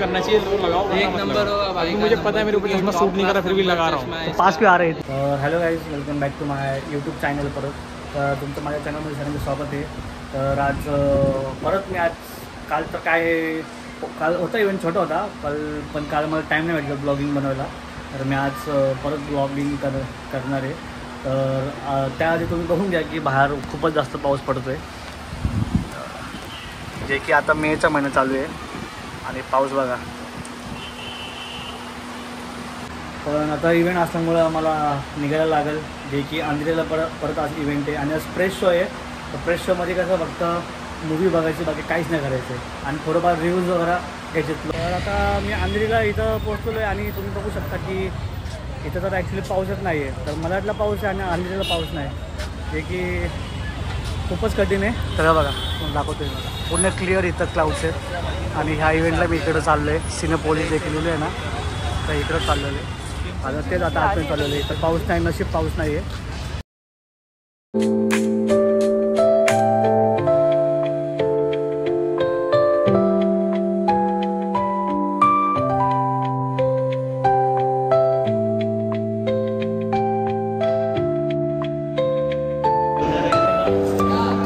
करना चाहिए, लोग लगाओ, एक नंबर होगा भाई। मुझे पता है मेरे ऊपर चश्मा सूट नहीं कर रहा, फिर भी लगा रहा हूँ। पास पे आ रहे थे। Hello guys, welcome back to my YouTube channel. परत तुमचं माझ्या चॅनलमध्ये सगळ्यांचं स्वागत आहे. तर आज परत मी काल तर काल होता इव्हेंट, छोटा होता पण काल मला टाईम नाही भेटला ब्लॉगिंग बनवायला. तर मी आज परत ब्लॉगिंग करणार आहे. तर त्याआधी तुम्ही बघून घ्या की बाहेर खूपच जास्त पाऊस पडतो आहे, जे की आता मेचा महिना चालू आहे आणि पाऊस बघा. पण आता इव्हेंट असल्यामुळं आम्हाला निघायला लागेल, जे की अंधेरीला परत आज इव्हेंट आहे आणि आज प्रेस शो आहे. तर प्रेस शोमध्ये कसं फक्त मूवी बघायची, बाकी काहीच नाही करायचं आहे आणि थोडंफार रिव्ह्यूज वगैरे घ्यायचे. तर आता मी अंधेरीला इथं पोहोचलो आहे आणि तुम्ही बघू शकता की इथं तर ॲक्च्युली पाऊसच नाही आहे. तर मलाटला पाऊस आहे आणि अंधेरीला पाऊस नाही, जे की खूपच कठीण आहे. तर बघा दाखवतो आहे, मला पूर्ण क्लिअर इथं क्लाउड्स आहेत आणि ह्या इव्हेंटला मी इकडं चाललो आहे. सिनेपोलिस देखील लिहिलं आहे ना, तर इकडं चाललेलं आहे. आता तेच आता आपण चाललेलं आहे. तर पाऊस नाही, नशीब पाऊस नाही आहे.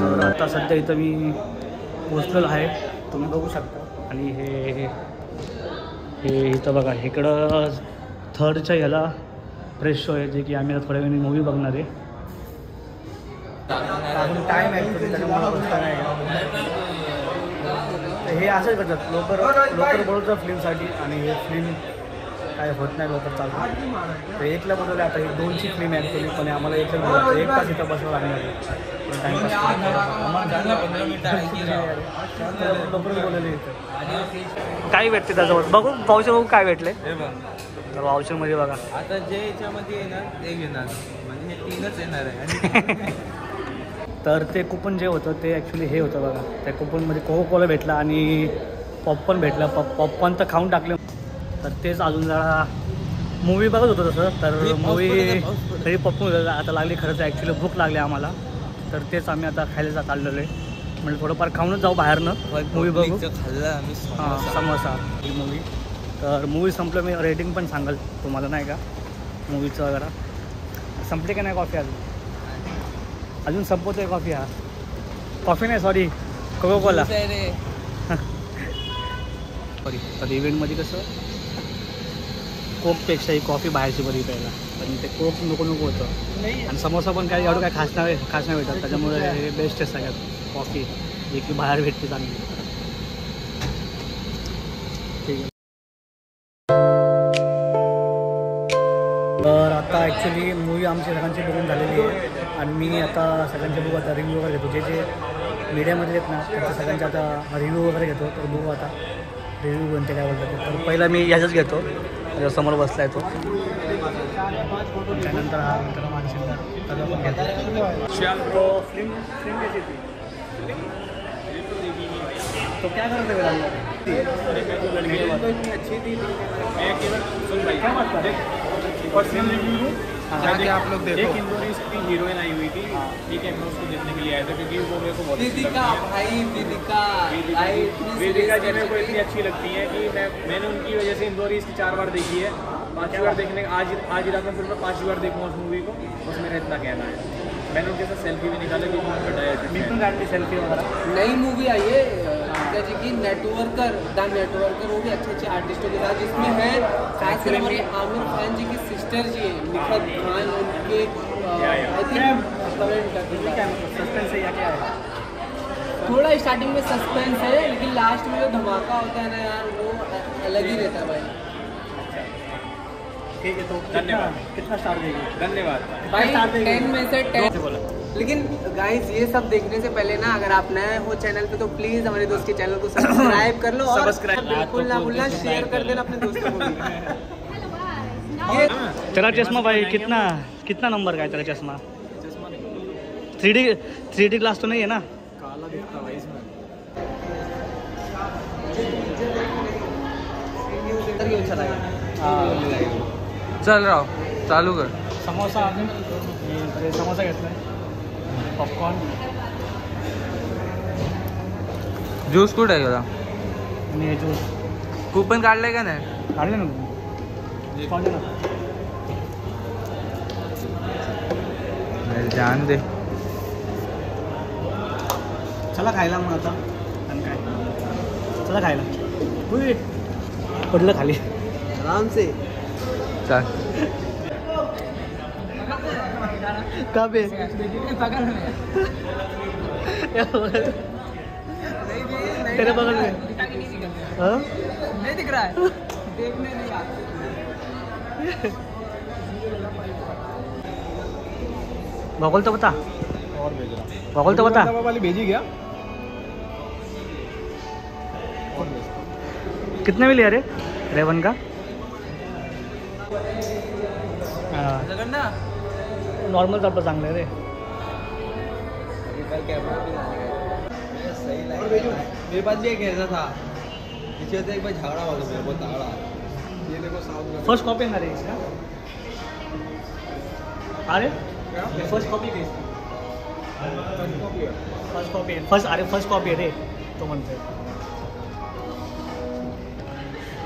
तर आता सध्या इथं मी पोचलेलो आहे, तुम्ही बघू शकता. आणि हे इथं बघा, इकडं थर्डच्या ह्याला प्रेस शो आहे, जे की आम्ही थोड्या वेळाने मूवी बघणार आहे. अजून टाईम आहे हे असंच करतात लवकर बोलवतात फिल्मसाठी आणि हे फिल्म काय होत नाही लवकर चालू. तर एकला बोलवलं, आता ही 2ची फिल्म आहे ॲक्च्युली, पण आम्हाला एकला बोलवलं, 1 तास इथं बसवं लागणार आहे. टाईमपास लवकर बोलवलं इथं काय भेटते त्याच्यावर बघू. पाऊस बघू काय भेटले वाउचरमध्ये बघा. आता जे याच्यामध्ये येणार ते घेणार, म्हणजे हे 3च येणार आहे. तर ते कुपन जे होतं ते ॲक्च्युली हे होतं बघा, त्या कुपनमध्ये कोको कोला भेटला आणि पॉपकॉर्न भेटला. पॉपकॉर्न तर खाऊन टाकले, तर तेच अजून जरा मूवी बघत होतं तसं. तर मूवी तरी पॉपकॉर्न होतं, आता लागली खरंच ॲक्च्युली भूक लागली आम्हाला. तर तेच आम्ही आता खायला चाललेलो आहे, म्हणजे थोडंफार खाऊनच जाऊ बाहेरनं मूवी बघू. हां, समोसा ही मूवी. तर मूवी संपलं, मी रेटिंग पण सांगाल तुम्हाला नाही का मूवीचं वगैरे. संपले का नाही कॉफी अजून संपवतो आहे कॉफी. हा कॉफी नाही, सॉरी कोको कोला. सॉरी. तर इव्हेंटमध्ये कसं कोकपेक्षा ही कॉफी बाहेरची बरी प्यायला, पण ते कोक नको होतं. आणि समोसा पण काही एवढं काही खास नाही भेटतात, त्याच्यामुळे हे बेस्ट आहे सगळ्यात कॉफी, जे की बाहेर भेटते चांगली. ठीक आहे. तर आता ॲक्च्युली मूवी आमची सगळ्यांची बघून झालेली आहे आणि मी आता सगळ्यांचे बघू आता रिव्ह्यू वगैरे घेतो. जे मीडियामध्ये आहेत ना त्यांच्या सगळ्यांचे आता रिव्ह्यू वगैरे घेतो. तर बघू आता रिव्ह्यू घेऊन ते काय बोलतात. तर पहिला मी ह्याच्याच घेतो, समोर बसला आहे तो. त्यानंतर हा मित्र मानसिंग त्याला पण घेतो. फिल्म घ्यायची ती तो क्या करते अच्छी थी. और फिल्म रिव्यू जाके आप लोग देखो. एक इंडोनेशिया की हीरोइन आई हुई थी, ठीक है, मैं उसको देखने के लिए आया था क्योंकि वो मेरे को बहुत वेदिका जी मेरे को इतनी अच्छी लगती है कि मैंने उनकी वजह से इंदौर ईस्ट 4 बार देखी है. 5वीं बार देखने आज रात में फिर मैं 5वीं बार देखूँगा उस मूवी को. बस मेरा इतना कहना है. मैंने उनके साथ सेल्फी भी निकाला कि बिल्कुल काटती सेल्फी वगैरह. नई मूवी आई है जी की नेटवर्कर, द नेटवर्कर, वो भी अच्छे आर्टिस्टों के साथ, जिसमें है खासकर हमारे आमिर खान जी की सिस्टर जी है निखत खान, उनके सस्पेंस है या क्या है. थोड़ा स्टार्टिंग में सस्पेंस है, लेकिन लास्ट में जो धमाका होता है ना यार, वो अलग ही रहता है भाई. ठीक है, तो धन्यवाद. कितना स्टार देंगे? धन्यवाद भाई. 10 में से 10. लेकिन गाइस ये सब देखने से पहले ना, अगर आप नए हो चैनल पे तो प्लीज हमारे दोस्त के चैनल को सब्सक्राइब कर लो और बिल्कुल ना भूलना शेयर कर देना अपने दोस्तों को भी. ये तेरा चश्मा भाई कितना नंबर का है तेरा चश्मा? 3D ग्लास तो नहीं है ना? काला दिखता भाई इसमें. चल रहा चालू कर. समोसा समोसा घेतला, पॉपकॉर्न, ज्यूस कुठे आहे गेला? आणि हे ज्यूस कूपन काढलंय का नाही? काढले ना काढले ना. जान दे. चला खायला मग आता. आणि काय चला खायला. उई, पडलं खाली आराम से. चल. का बे तेरे बगल में हाँ? नहीं दिख रहा है, देखने नहीं आता. भगोल तो बता. और भेज रहा. भगोल तो बता. वाली भेजी गया. कितने में लिया रे रेवन का? नॉर्मल तर आपलं चांगलं आहे रे. मेरे पास भी एक ऐसा था. पीछे से एक बार झगड़ा हुआ था, बहुत तगड़ा. ये देखो साउथ. फर्स्ट कॉपी ना रे इसका. अरे फर्स्ट कॉपी घे. फर्स्ट कॉपी आहे. फर्स्ट कॉपी आहे रे तो म्हणतोय.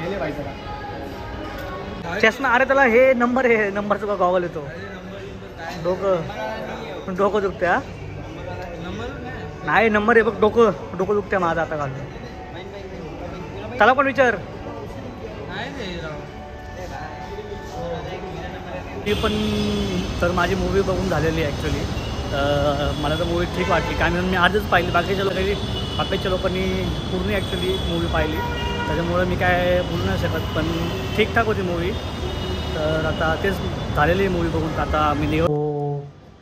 गेले पाहिजे त्याला चष्मा. अरे त्याला हे नंबर आहे. नंबरचा का गॉगल येतो. डोकं दुखते. हा नाही नंबर आहे बघ. डोकं दुखते माझं आता घालून. त्याला पण विचार. ती पण तर माझी मूवी बघून झालेली आहे ॲक्च्युली. मला तर मूवी ठीक वाटली कारण मी आजच पाहिली. बाकीच्या लोकांनी पूर्ण ॲक्च्युली मूवी पाहिली त्याच्यामुळं मी काय बोलू नाही शकत. पण ठीकठाक होती मूवी. तर आता तेच झालेली मूवी बघून आता मी निघ.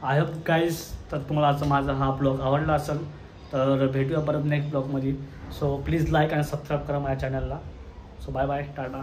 आय होप गाईज तर तुम्हाला आजचा माझा हा ब्लॉग आवडला असेल तर भेटूया परत नेक्स्ट ब्लॉगमध्ये. सो प्लीज लाईक आणि सबस्क्राईब करा माझ्या चॅनलला. So bye bye Tata.